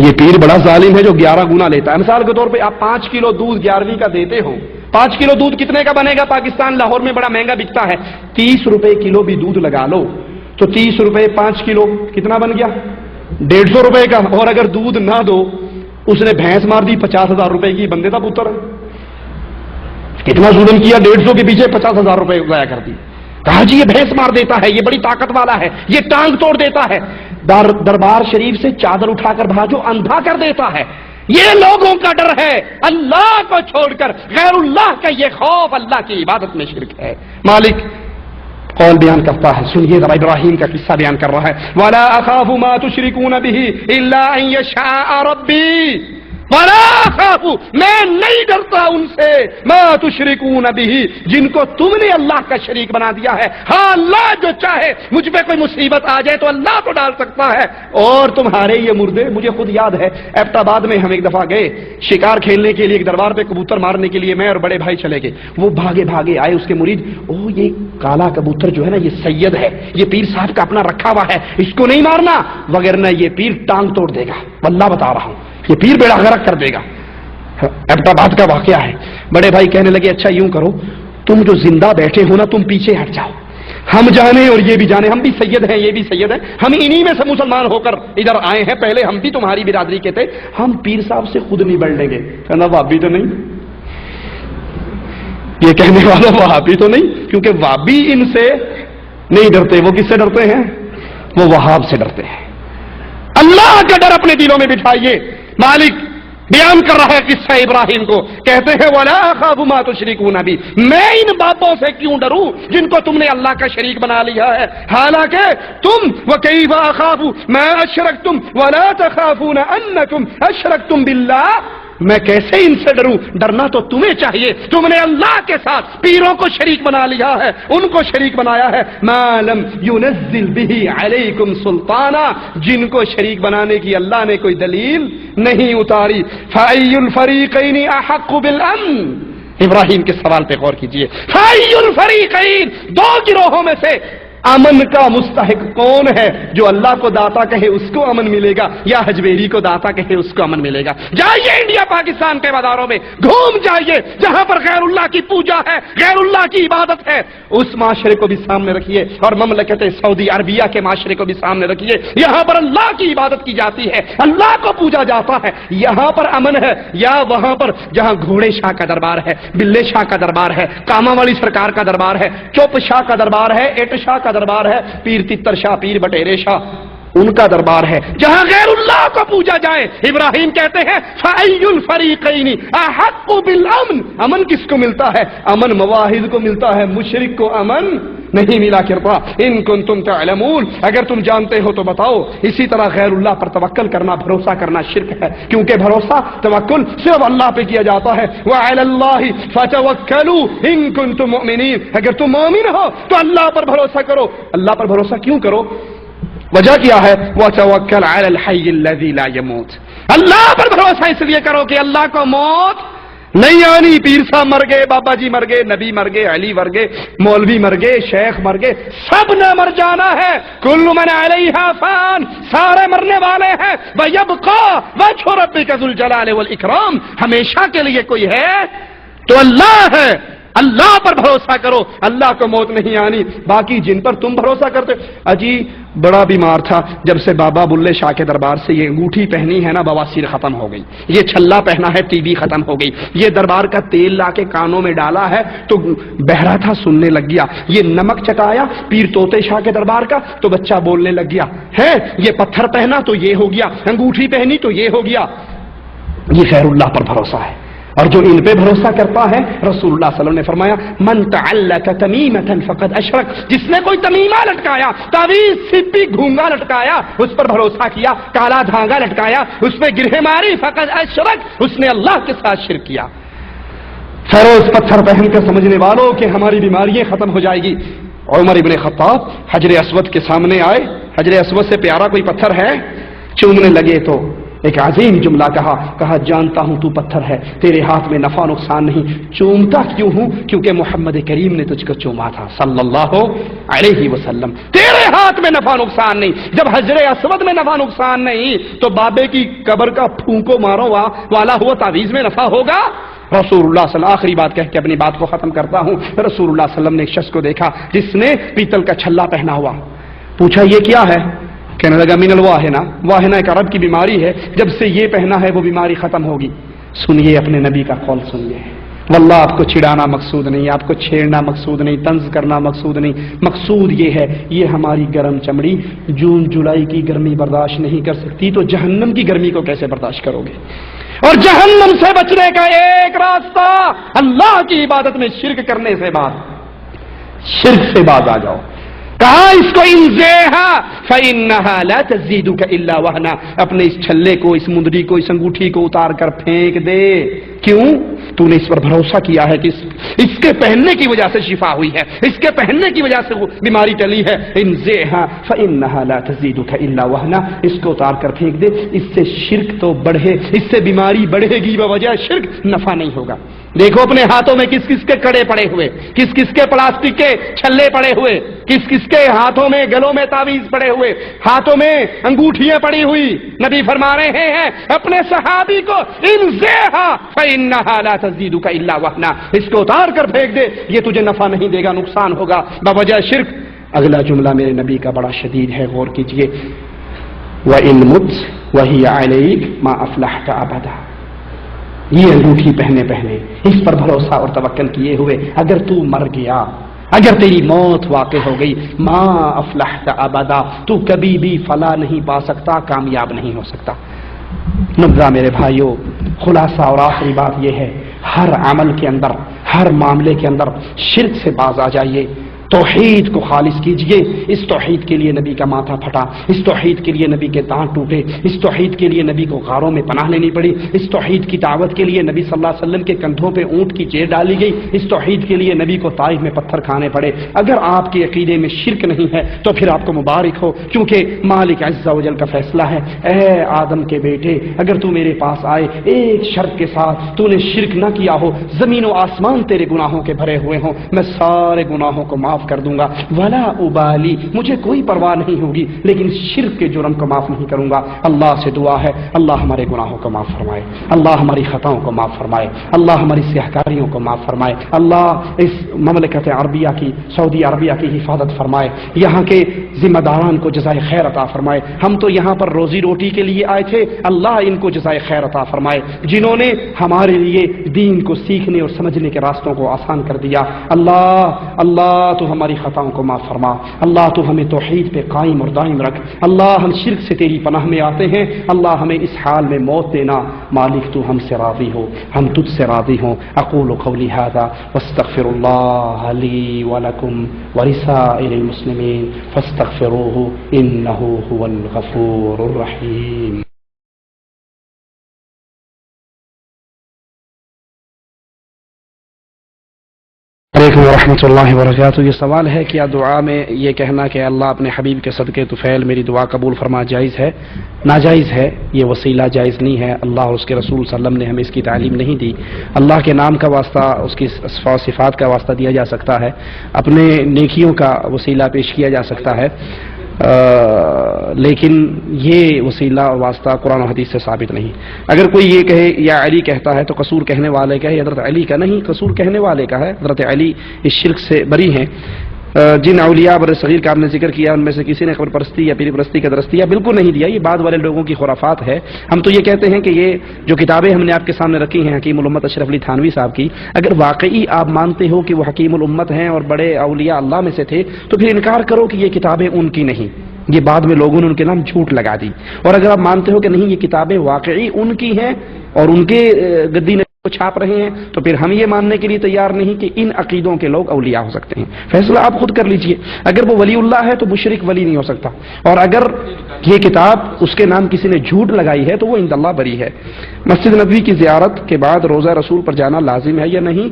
یہ پیر بڑا ظالم ہے جو 11 گنا لیتا ہے۔ مثال کے طور پہ آپ 5 کلو دودھ 11ویں کا دیتے ہو، 5 کلو دودھ کتنے کا بنے گا؟ پاکستان لاہور میں بڑا مہنگا بکتا ہے، 30 روپے کلو بھی دودھ لگا لو تو 30 روپے 5 کلو کتنا بن گیا؟ 150 روپے کا۔ اور اگر دودھ نہ دو، اس نے بھینس مار دی 50,000 روپے کی، بندے کا پتر کتنا ظلم کیا، 150 کے پیچھے 50,000 روپے ضائع کر دی۔ کہا جی یہ بھینس مار دیتا ہے، یہ بڑی طاقت والا ہے، یہ ٹانگ توڑ دیتا ہے، دربار شریف سے چادر اٹھا کر بھاجو، اندھا کر دیتا ہے۔ یہ لوگوں کا ڈر ہے، اللہ کو چھوڑ کر غیر اللہ کا یہ خوف اللہ کی عبادت میں شرک ہے۔ مالک قول بیان کرتا ہے، سنیے ذرا، ابراہیم کا قصہ بیان کر رہا ہے۔ وَلَا أَخَافُ مَا تُشْرِكُونَ بِهِ إِلَّا أَن يَشَاءَ رَبِّي وَلَا أَخَافُ، میں نہیں ڈرتا ان سے، مَا تُشْرِكُونَ بِهِ، جن کو تم نے اللہ کا شریک بنا دیا ہے۔ ہاں اللہ جو چاہے مجھ پہ کوئی مصیبت آ جائے تو اللہ تو ڈال سکتا ہے، اور تمہارے یہ مردے، مجھے خود یاد ہے ایبٹ آباد میں ہم ایک دفعہ گئے شکار کھیلنے کے لیے، ایک دربار پہ کبوتر مارنے کے لیے میں اور بڑے بھائی چلے گئے۔ وہ بھاگے بھاگے آئے، اس کے مرید، او یہ کالا کبوتر جو ہے نا یہ سید ہے، یہ پیر صاحب کا اپنا رکھا ہوا ہے، اس کو نہیں مارنا وغیرہ، یہ پیر ٹانگ توڑ دے گا، واللہ بتا رہا ہوں یہ پیر بیڑا غرق کر دے گا۔ ایبٹ آباد کا واقعہ ہے۔ بڑے بھائی کہنے لگے اچھا یوں کرو، تم جو زندہ بیٹھے ہو نا تم پیچھے ہٹ جاؤ، ہم جانے اور یہ بھی جانے، ہم بھی سید ہیں یہ بھی سید ہیں، ہم انہی میں سے مسلمان ہو کر ادھر آئے ہیں، پہلے ہم بھی تمہاری برادری کے تھے، ہم پیر صاحب سے خود نہیں بڑھ لیں گے۔ کہنا وہابی تو نہیں، یہ کہنے والا وہابی تو نہیں، کیونکہ وہابی ان سے نہیں ڈرتے، وہ کس سے ڈرتے ہیں؟ وہ وہاب سے ڈرتے ہیں۔ اللہ کا ڈر اپنے دلوں میں بٹھائیے۔ مالک بیان کر رہا ہے قصہ ابراہیم کو، کہتے ہیں وَلَا أَخَافُ مَا تُشْرِكُونَ بِهِ، میں ان باتوں سے کیوں ڈروں جن کو تم نے اللہ کا شریک بنا لیا ہے، حالانکہ تم وَكَيْفَ أَخَافُ مَا أَشْرَكْتُمْ وَلَا تَخَافُونَ أَنَّكُمْ أَشْرَكْتُمْ بِاللَّهِ، میں کیسے ان سے ڈروں؟ ڈرنا تو تمہیں چاہیے، تم نے اللہ کے ساتھ پیروں کو شریک بنا لیا ہے، ان کو شریک بنایا ہے، مَا لَمْ يُنَزِّلْ بِهِ عَلَيْكُمْ سُلْطَانًا، جن کو شریک بنانے کی اللہ نے کوئی دلیل نہیں اتاری۔ فَأَيُّ الْفَرِيقَيْنِ أَحَقُّ بِالْأَمْنِ، ابراہیم کے سوال پہ غور کیجئے۔ فَأَيُّ الْفَرِيقَيْنِ، دو گروہوں میں سے امن کا مستحق کون ہے؟ جو اللہ کو داتا کہے اس کو امن ملے گا، یا حجویری کو داتا کہے اس کو امن ملے گا؟ جائیے انڈیا پاکستان کے بازاروں میں گھوم جائیے، جہاں پر غیر اللہ کی پوجا ہے، غیر اللہ کی عبادت ہے، اس معاشرے کو بھی سامنے رکھیے، اور مملکت سعودی عربیہ کے معاشرے کو بھی سامنے رکھیے، یہاں پر اللہ کی عبادت کی جاتی ہے، اللہ کو پوجا جاتا ہے، یہاں پر امن ہے؟ یا وہاں پر جہاں گھوڑے شاہ کا دربار ہے، بلے شاہ کا دربار ہے، کاما والی سرکار کا دربار ہے، چوپ شاہ کا دربار ہے، ایٹ شاہ کا دربار ہے، پیر تتر شاہ، پیر بٹیرے شاہ، ان کا دربار ہے، جہاں غیر اللہ کو پوجا جائے؟ ابراہیم کہتے ہیں فَأَيُّ الْفَرِيقَيْنِ أَحَقُّ بِالْأَمْنِ، امن کس کو ملتا ہے؟ امن مواحد کو ملتا ہے، مشرک کو امن نہیں ملا کرتا۔ ان کنتم تعلمون، اگر تم جانتے ہو تو بتاؤ۔ اسی طرح غیر اللہ پر توکل کرنا، بھروسہ کرنا شرک ہے، کیونکہ بھروسہ توکل صرف اللہ پہ کیا جاتا ہے۔ وَعَلَى اللَّهِ فَتَوَكَّلُوا إِن كُنتُم مُؤْمِنِينَ، اگر تم مومن ہو تو اللہ پر بھروسہ کرو۔ اللہ پر بھروسہ کیوں کرو؟ وجہ کیا ہے؟ وَتَوَكَّلْ عَلَى الْحَيِّ الَّذِي لَا يَمُوتُ، اللہ پر بھروسہ اس لیے کرو کہ اللہ کو موت نہیں آنی. پیر صاحب مر گئے, بابا جی مر گئے, نبی مر گئے, علی مر گئے, مولوی مر گئے, شیخ مر گئے, سب نے مر جانا ہے. کل من علیہا فان, سارے مرنے والے ہیں. ویبقا وجہ ربک ذو الجلال والاکرام, ہمیشہ کے لیے کوئی ہے تو اللہ ہے. اللہ پر بھروسہ کرو, اللہ کو موت نہیں آنی. باقی جن پر تم بھروسہ کرتے. اجی بڑا بیمار تھا, جب سے بابا بلے شاہ کے دربار سے یہ انگوٹھی پہنی ہے نا, بواسیر ختم ہو گئی. یہ چھلا پہنا ہے, ٹی بی ختم ہو گئی. یہ دربار کا تیل لا کے کانوں میں ڈالا ہے تو بہرا تھا, سننے لگ گیا. یہ نمک چٹایا پیر توتے شاہ کے دربار کا تو بچہ بولنے لگ گیا ہے. یہ پتھر پہنا تو یہ ہو گیا, انگوٹھی پہنی تو یہ ہو گیا. یہ غیر اللہ پر بھروسہ ہے. اور جو ان پہ بھروسہ کرتا ہے, رسول اللہ صلی اللہ علیہ وسلم نے فرمایا من تعلق تمیمۃ فقد اشرک, جس نے کوئی تمیمہ لٹکایا, تعویذ, سپی, گھونگا لٹکایا, اس پر بھروسہ کیا, کالا دھاگا لٹکایا, اس پہ گرہ ماری, فقد اشرک, اس نے اللہ کے ساتھ شرک کیا. فیروز پتھر پہن کر سمجھنے والوں کہ ہماری بیماریاں ختم ہو جائے گی. عمر ابن خطاب حجر اسود کے سامنے آئے, حجر اسود سے پیارا کوئی پتھر ہے, چومنے لگے تو ایک عظیم جملہ کہا جانتا ہوں تو پتھر ہے, تیرے ہاتھ میں نفع نقصان نہیں. چومتا کیوں ہوں؟ کیونکہ محمد کریم نے تجھ کو چوما تھا صلی اللہ علیہ وسلم. تیرے ہاتھ میں نفع نقصان نہیں. جب حجر اسود میں نفع نقصان نہیں تو بابے کی قبر کا پھونکو مارو والا ہوا تعویذ میں نفع ہوگا؟ رسول اللہ صلی اللہ علیہ وسلم, آخری بات کہہ کے اپنی بات کو ختم کرتا ہوں. رسول اللہ صلی اللہ علیہ وسلم نے ایک شخص کو دیکھا جس نے پیتل کا چھلا پہنا ہوا. پوچھا یہ کیا ہے؟ کہنے لگا من الواہنہ, واہنہ ایک عرب کی بیماری ہے, جب سے یہ پہنا ہے وہ بیماری ختم ہوگی. سنیے اپنے نبی کا قول سنیے. واللہ آپ کو چھڑانا مقصود نہیں, آپ کو چھیڑنا مقصود نہیں, طنز کرنا مقصود نہیں. مقصود یہ ہے یہ ہماری گرم چمڑی جون جولائی کی گرمی برداشت نہیں کر سکتی, تو جہنم کی گرمی کو کیسے برداشت کرو گے؟ اور جہنم سے بچنے کا ایک راستہ اللہ کی عبادت میں شرک کرنے سے باز, شرک سے باز آ جاؤ. کہا اس کو انزیہا فإنہا لا تزیدک الا وہنا, اپنے اس چھلے کو, اس مندری کو, اس انگوٹھی کو اتار کر پھینک دے. کیوں؟ تو نے اس پر بھروسہ کیا ہے کہ اس کے پہننے کی وجہ سے شفا ہوئی ہے, اس کے پہننے کی وجہ سے وہ بیماری ٹلی ہے. انزیہا فإنہا لا تزیدک الا وہنا, اس کو اتار کر پھینک دے. اس سے شرک تو بڑھے, اس سے بیماری بڑھے گی, بوجہ شرک نفع نہیں ہوگا. دیکھو اپنے ہاتھوں میں کس کس کے کڑے پڑے ہوئے, کس کس کے پلاسٹک کے چھلے پڑے ہوئے, کس کس کے ہاتھوں میں گلوں میں تعویذ پڑے ہوئے, ہاتھوں میں انگوٹھیاں پڑی ہوئی. نبی فرما رہے ہیں اپنے صحابی کو انزیہا فإنہا لا تزیدک الا وہنا, اس کو اتار کر پھینک دے, یہ تجھے نفع نہیں دے گا, نقصان ہوگا بوجہ شرک. اگلا جملہ میرے نبی کا بڑا شدید ہے, غور کیجئے. وَإِن مُتْ وَهِيَ عَلَيْكَ مَا أَفْلَحْتَ أَبَدًا, یہ انگوٹھی پہنے اس پر بھروسہ اور توکل کیے ہوئے اگر تو مر گیا, اگر تیری موت واقع ہو گئی, ما افلحت ابدا, تو کبھی بھی فلاح نہیں پا سکتا, کامیاب نہیں ہو سکتا. نبضہ میرے بھائیوں, خلاصہ اور آخری بات یہ ہے, ہر عمل کے اندر, ہر معاملے کے اندر شرک سے باز آ جائیے, توحید کو خالص کیجئے. اس توحید کے لیے نبی کا ماتھا پھٹا, اس توحید کے لیے نبی کے دانت ٹوٹے, اس توحید کے لیے نبی کو غاروں میں پناہ لینی پڑی, اس توحید کی دعوت کے لیے نبی صلی اللہ علیہ وسلم کے کندھوں پہ اونٹ کی چیر ڈالی گئی, اس توحید کے لیے نبی کو طائف میں پتھر کھانے پڑے. اگر آپ کے عقیدے میں شرک نہیں ہے تو پھر آپ کو مبارک ہو, کیونکہ مالک عز و جل کا فیصلہ ہے, اے آدم کے بیٹے اگر تو میرے پاس آئے ایک شرط کے ساتھ, تو نے شرک نہ کیا ہو, زمین و آسمان تیرے گناہوں کے بھرے ہوئے ہوں, میں سارے گناہوں کو معاف کر دوں گا. ولا ابالی, مجھے کوئی پرواہ نہیں ہوگی, لیکن شرک کے جرم کو معاف نہیں کروں گا. اللہ سے دعا ہے اللہ ہمارے گناہوں کو معاف فرمائے, اللہ ہماری خطاؤں کو معاف فرمائے, اللہ ہماری سیاہکاریوں کو معاف فرمائے, اللہ اس مملکت عربیہ کی, سعودی عربیہ کی حفاظت فرمائے, یہاں کے ذمہ داران کو جزائے خیر عطا فرمائے. ہم تو یہاں پر روزی روٹی کے لیے آئے تھے, اللہ ان کو جزائے خیر عطا فرمائے, جنہوں نے ہمارے لیے دین کو سیکھنے اور سمجھنے کے راستوں کو آسان کر دیا. اللہ تو ہماری خطاؤں کو معاف فرما, اللہ تو ہمیں توحید پہ قائم اور دائم رکھ, اللہ ہم شرک سے تیری پناہ میں آتے ہیں, اللہ ہمیں اس حال میں موت دینا. مالک تو ہم سے راضی ہو, ہم تجھ سے راضی ہوں. اقول قولی هذا واستغفر اللہ لی ولکم ولسائر المسلمین فاستغفروه انه هو الغفور الرحیم. علیکم ورحمۃ اللہ وبرکاتہ. یہ سوال ہے کیا دعا میں یہ کہنا کہ اللہ اپنے حبیب کے صدقے طفیل میری دعا قبول فرما جائز ہے؟ ناجائز ہے، یہ وسیلہ جائز نہیں ہے. اللہ اور اس کے رسول صلی اللہ علیہ وسلم نے ہمیں اس کی تعلیم نہیں دی. اللہ کے نام کا واسطہ، اس کی اسماء و صفات کا واسطہ دیا جا سکتا ہے، اپنے نیکیوں کا وسیلہ پیش کیا جا سکتا ہے، لیکن یہ وسیلہ اور واسطہ قرآن و حدیث سے ثابت نہیں. اگر کوئی یہ کہے یا علی کہتا ہے تو قصور کہنے والے کا ہے، حضرت علی کا نہیں، قصور کہنے والے کا ہے. حضرت علی اس شرک سے بری ہیں. جن اولیاء بر صغیر کا آپ نے ذکر کیا ان میں سے کسی نے قبر پرستی یا پیر پرستی کا درس دیا؟ بالکل نہیں دیا. یہ بعد والے لوگوں کی خرافات ہے. ہم تو یہ کہتے ہیں کہ یہ جو کتابیں ہم نے آپ کے سامنے رکھی ہیں حکیم الامت اشرف علی تھانوی صاحب کی، اگر واقعی آپ مانتے ہو کہ وہ حکیم الامت ہیں اور بڑے اولیاء اللہ میں سے تھے تو پھر انکار کرو کہ یہ کتابیں ان کی نہیں. یہ بعد میں لوگوں نے ان کے نام جھوٹ لگا دی. اور اگر آپ مانتے ہو کہ نہیں یہ کتابیں واقعی ان کی ہیں اور ان کے گدی نے چھاپ رہے ہیں تو پھر ہم یہ ماننے کے لیے تیار نہیں کہ ان عقیدوں کے لوگ اولیاء ہو سکتے ہیں. فیصلہ آپ خود کر لیجئے. اگر وہ ولی اللہ ہے تو مشرک ولی نہیں ہو سکتا، اور اگر یہ کتاب اس کے نام کسی نے جھوٹ لگائی ہے تو وہ عند اللہ بری ہے. مسجد نبوی کی زیارت کے بعد روضہ رسول پر جانا لازم ہے یا نہیں؟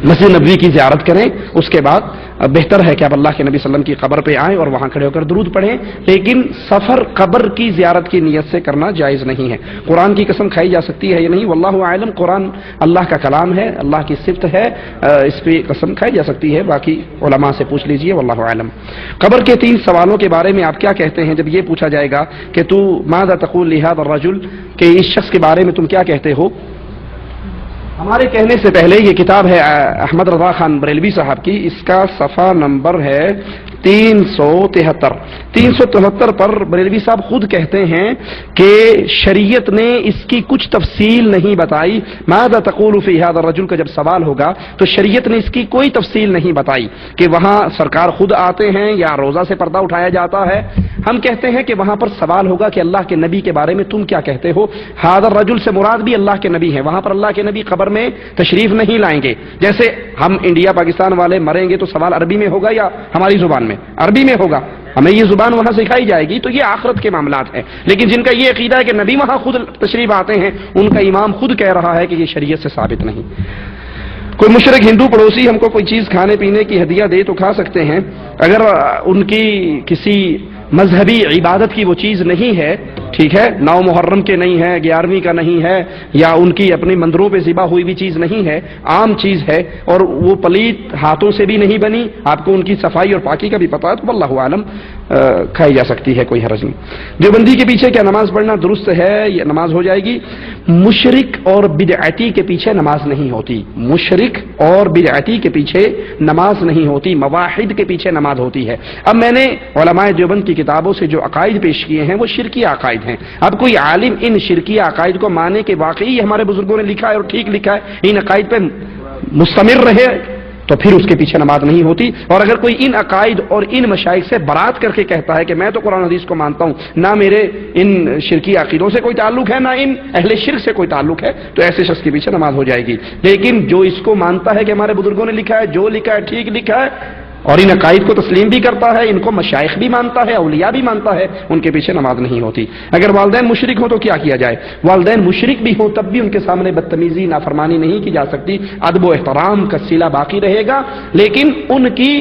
مسجد نبوی کی زیارت کریں، اس کے بعد بہتر ہے کہ آپ اللہ کے نبی صلی اللہ علیہ وسلم کی قبر پہ آئیں اور وہاں کھڑے ہو کر درود پڑھیں، لیکن سفر قبر کی زیارت کی نیت سے کرنا جائز نہیں ہے. قرآن کی قسم کھائی جا سکتی ہے یا نہیں؟ واللہ اعلم. قرآن اللہ کا کلام ہے، اللہ کی صفت ہے، اس پہ قسم کھائی جا سکتی ہے. باقی علماء سے پوچھ لیجئے، واللہ اعلم. قبر کے 3 سوالوں کے بارے میں آپ کیا کہتے ہیں جب یہ پوچھا جائے گا کہ تو ماذا تقول لهذا الرجل، کہ اس شخص کے بارے میں تم کیا کہتے ہو؟ ہمارے کہنے سے پہلے یہ کتاب ہے احمد رضا خان بریلوی صاحب کی، اس کا صفحہ نمبر ہے 373 پر بریلوی صاحب خود کہتے ہیں کہ شریعت نے اس کی کچھ تفصیل نہیں بتائی. ماذا تقول فی هذا الرجل کا جب سوال ہوگا تو شریعت نے اس کی کوئی تفصیل نہیں بتائی کہ وہاں سرکار خود آتے ہیں یا روزہ سے پردہ اٹھایا جاتا ہے. ہم کہتے ہیں کہ وہاں پر سوال ہوگا کہ اللہ کے نبی کے بارے میں تم کیا کہتے ہو. هذا الرجل سے مراد بھی اللہ کے نبی ہیں. وہاں پر اللہ کے نبی قبر میں تشریف نہیں لائیں گے. جیسے ہم انڈیا پاکستان والے مریں گے تو سوال عربی میں ہوگا یا ہماری زبان میں؟ عربی میں ہوگا. ہمیں یہ زبان وہاں سکھائی جائے گی. تو یہ آخرت کے معاملات ہیں. لیکن جن کا یہ عقیدہ ہے کہ نبی وہاں خود تشریف آتے ہیں، ان کا امام خود کہہ رہا ہے کہ یہ شریعت سے ثابت نہیں. کوئی مشرک ہندو پڑوسی ہم کو کوئی چیز کھانے پینے کی ہدیہ دے تو کھا سکتے ہیں اگر ان کی کسی مذہبی عبادت کی وہ چیز نہیں ہے. ٹھیک ہے، 9 محرم کے نہیں ہے، 11ویں کا نہیں ہے، یا ان کی اپنی مندروں پہ ذبح ہوئی بھی چیز نہیں ہے، عام چیز ہے اور وہ پلیت ہاتھوں سے بھی نہیں بنی، آپ کو ان کی صفائی اور پاکی کا بھی پتہ ہے، تو واللہ عالم کھائی جا سکتی ہے، کوئی حرج نہیں. دیوبندی کے پیچھے کیا نماز پڑھنا درست ہے؟ یہ نماز ہو جائے گی. مشرک اور بدعتی کے پیچھے نماز نہیں ہوتی. مشرک اور بدعتی کے پیچھے نماز نہیں ہوتی، مواحد کے پیچھے نماز ہوتی ہے. اب میں نے علماء دیوبند کی کتابوں سے جو عقائد پیش کیے ہیں وہ شرکی عقائد ہیں. اب کوئی عالم ان شرکی عقائد کو مانے کہ واقعی ہمارے بزرگوں نے لکھا ہے اور ٹھیک لکھا ہے، ان عقائد پہ مستمر رہے تو پھر اس کے پیچھے نماز نہیں ہوتی. اور اگر کوئی ان عقائد اور ان مشائخ سے برات کر کے کہتا ہے کہ میں تو قرآن حدیث کو مانتا ہوں، نہ میرے ان شرکی عقیدوں سے کوئی تعلق ہے، نہ ان اہل شرک سے کوئی تعلق ہے، تو ایسے شخص کے پیچھے نماز ہو جائے گی. لیکن جو اس کو مانتا ہے کہ ہمارے بزرگوں نے لکھا ہے، جو لکھا ہے ٹھیک لکھا ہے، اور ان عقائد کو تسلیم بھی کرتا ہے، ان کو مشائخ بھی مانتا ہے، اولیاء بھی مانتا ہے، ان کے پیچھے نماز نہیں ہوتی. اگر والدین مشرک ہوں تو کیا کیا جائے؟ والدین مشرک بھی ہوں تب بھی ان کے سامنے بدتمیزی نافرمانی نہیں کی جا سکتی. ادب و احترام کا صلہ باقی رہے گا، لیکن ان کی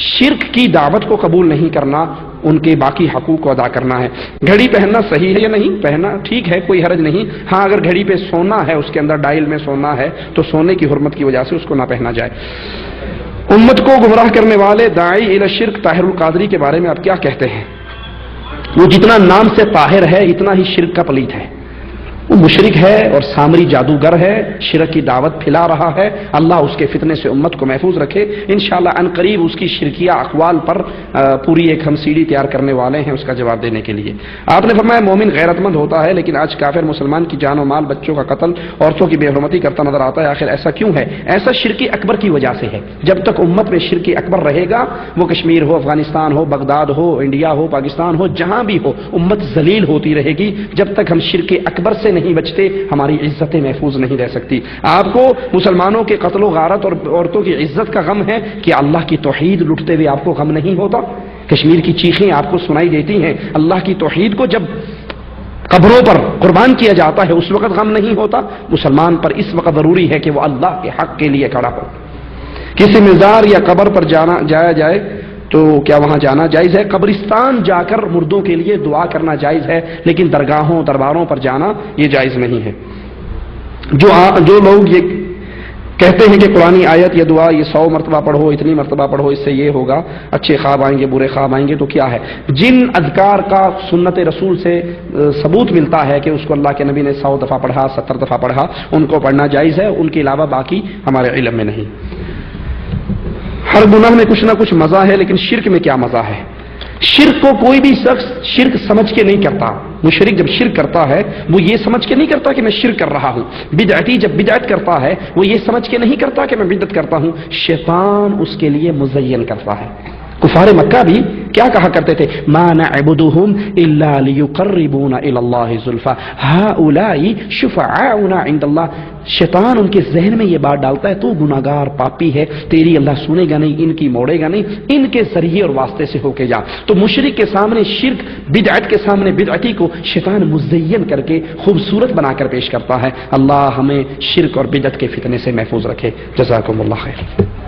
شرک کی دعوت کو قبول نہیں کرنا، ان کے باقی حقوق کو ادا کرنا ہے. گھڑی پہننا صحیح ہے یا نہیں؟ پہننا ٹھیک ہے، کوئی حرج نہیں. ہاں اگر گھڑی پہ سونا ہے، اس کے اندر ڈائل میں سونا ہے، تو سونے کی حرمت کی وجہ سے اس کو نہ پہنا جائے. امت کو گمراہ کرنے والے داعی الی الشرک طاہر القادری کے بارے میں آپ کیا کہتے ہیں؟ وہ جتنا نام سے طاہر ہے اتنا ہی شرک کا پلیت ہے. وہ مشرک ہے اور سامری جادوگر ہے، شرک کی دعوت پھیلا رہا ہے. اللہ اس کے فتنے سے امت کو محفوظ رکھے. انشاءاللہ ان قریب اس کی شرکیہ اقوال پر پوری ایک ہم سیڑھی تیار کرنے والے ہیں اس کا جواب دینے کے لیے. آپ نے فرمایا مومن غیرت مند ہوتا ہے لیکن آج کافر مسلمان کی جان و مال، بچوں کا قتل، عورتوں کی بے حرمتی کرتا نظر آتا ہے. آخر ایسا کیوں ہے؟ ایسا شرک اکبر کی وجہ سے ہے. جب تک امت میں شرک اکبر رہے گا، وہ کشمیر ہو، افغانستان ہو، بغداد ہو، انڈیا ہو، پاکستان ہو، جہاں بھی ہو، امت ذلیل ہوتی رہے گی. جب تک ہم شرک اکبر سے نہیں بچتے ہماری عزتیں محفوظ نہیں رہ سکتی. آپ کو مسلمانوں کے قتل و غارت اور عورتوں کی عزت کا غم ہے کہ اللہ کی توحید لٹتے ہوئے آپ کو غم نہیں ہوتا؟ کشمیر کی چیخیں آپ کو سنائی دیتی ہیں. اللہ کی توحید کو جب قبروں پر قربان کیا جاتا ہے اس وقت غم نہیں ہوتا؟ مسلمان پر اس وقت ضروری ہے کہ وہ اللہ کے حق کے لیے کھڑا ہو. کسی مزار یا قبر پر جایا جائے تو کیا وہاں جانا جائز ہے؟ قبرستان جا کر مردوں کے لیے دعا کرنا جائز ہے، لیکن درگاہوں درباروں پر جانا یہ جائز نہیں ہے۔ جو لوگ یہ کہتے ہیں کہ قرآنی آیت یا دعا یہ 100 مرتبہ پڑھو، اتنی مرتبہ پڑھو، اس سے یہ ہوگا، اچھے خواب آئیں گے، برے خواب آئیں گے، تو کیا ہے؟ جن اذکار کا سنت رسول سے ثبوت ملتا ہے کہ اس کو اللہ کے نبی نے 100 دفعہ پڑھا، 70 دفعہ پڑھا، ان کو پڑھنا جائز ہے، ان کے علاوہ باقی ہمارے علم میں نہیں۔ ہر گناہ میں کچھ نہ کچھ مزہ ہے، لیکن شرک میں کیا مزہ ہے؟ شرک کو کوئی بھی شخص شرک سمجھ کے نہیں کرتا۔ مشرک جب شرک کرتا ہے وہ یہ سمجھ کے نہیں کرتا کہ میں شرک کر رہا ہوں۔ بدعتی جب بدعت کرتا ہے وہ یہ سمجھ کے نہیں کرتا کہ میں بدعت کرتا ہوں، شیطان اس کے لیے مزین کرتا ہے۔ کفار مکہ بھی کیا کہا کرتے تھے؟ ما نعبدهم الا ليقربونا الى الله زلفى هؤلاء شفعاؤنا عند الله۔ شیطان ان کے ذہن میں یہ بات ڈالتا ہے تو گناہگار پاپی ہے، تیری اللہ سنے گا نہیں، ان کی موڑے گا نہیں، ان کے ذریعے اور واسطے سے ہو کے جا۔ تو مشرک کے سامنے شرک، بدعت کے سامنے بدعتی کو شیطان مزین کر کے خوبصورت بنا کر پیش کرتا ہے۔ اللہ ہمیں شرک اور بدعت کے فتنے سے محفوظ رکھے۔ جزاکم اللہ خیر۔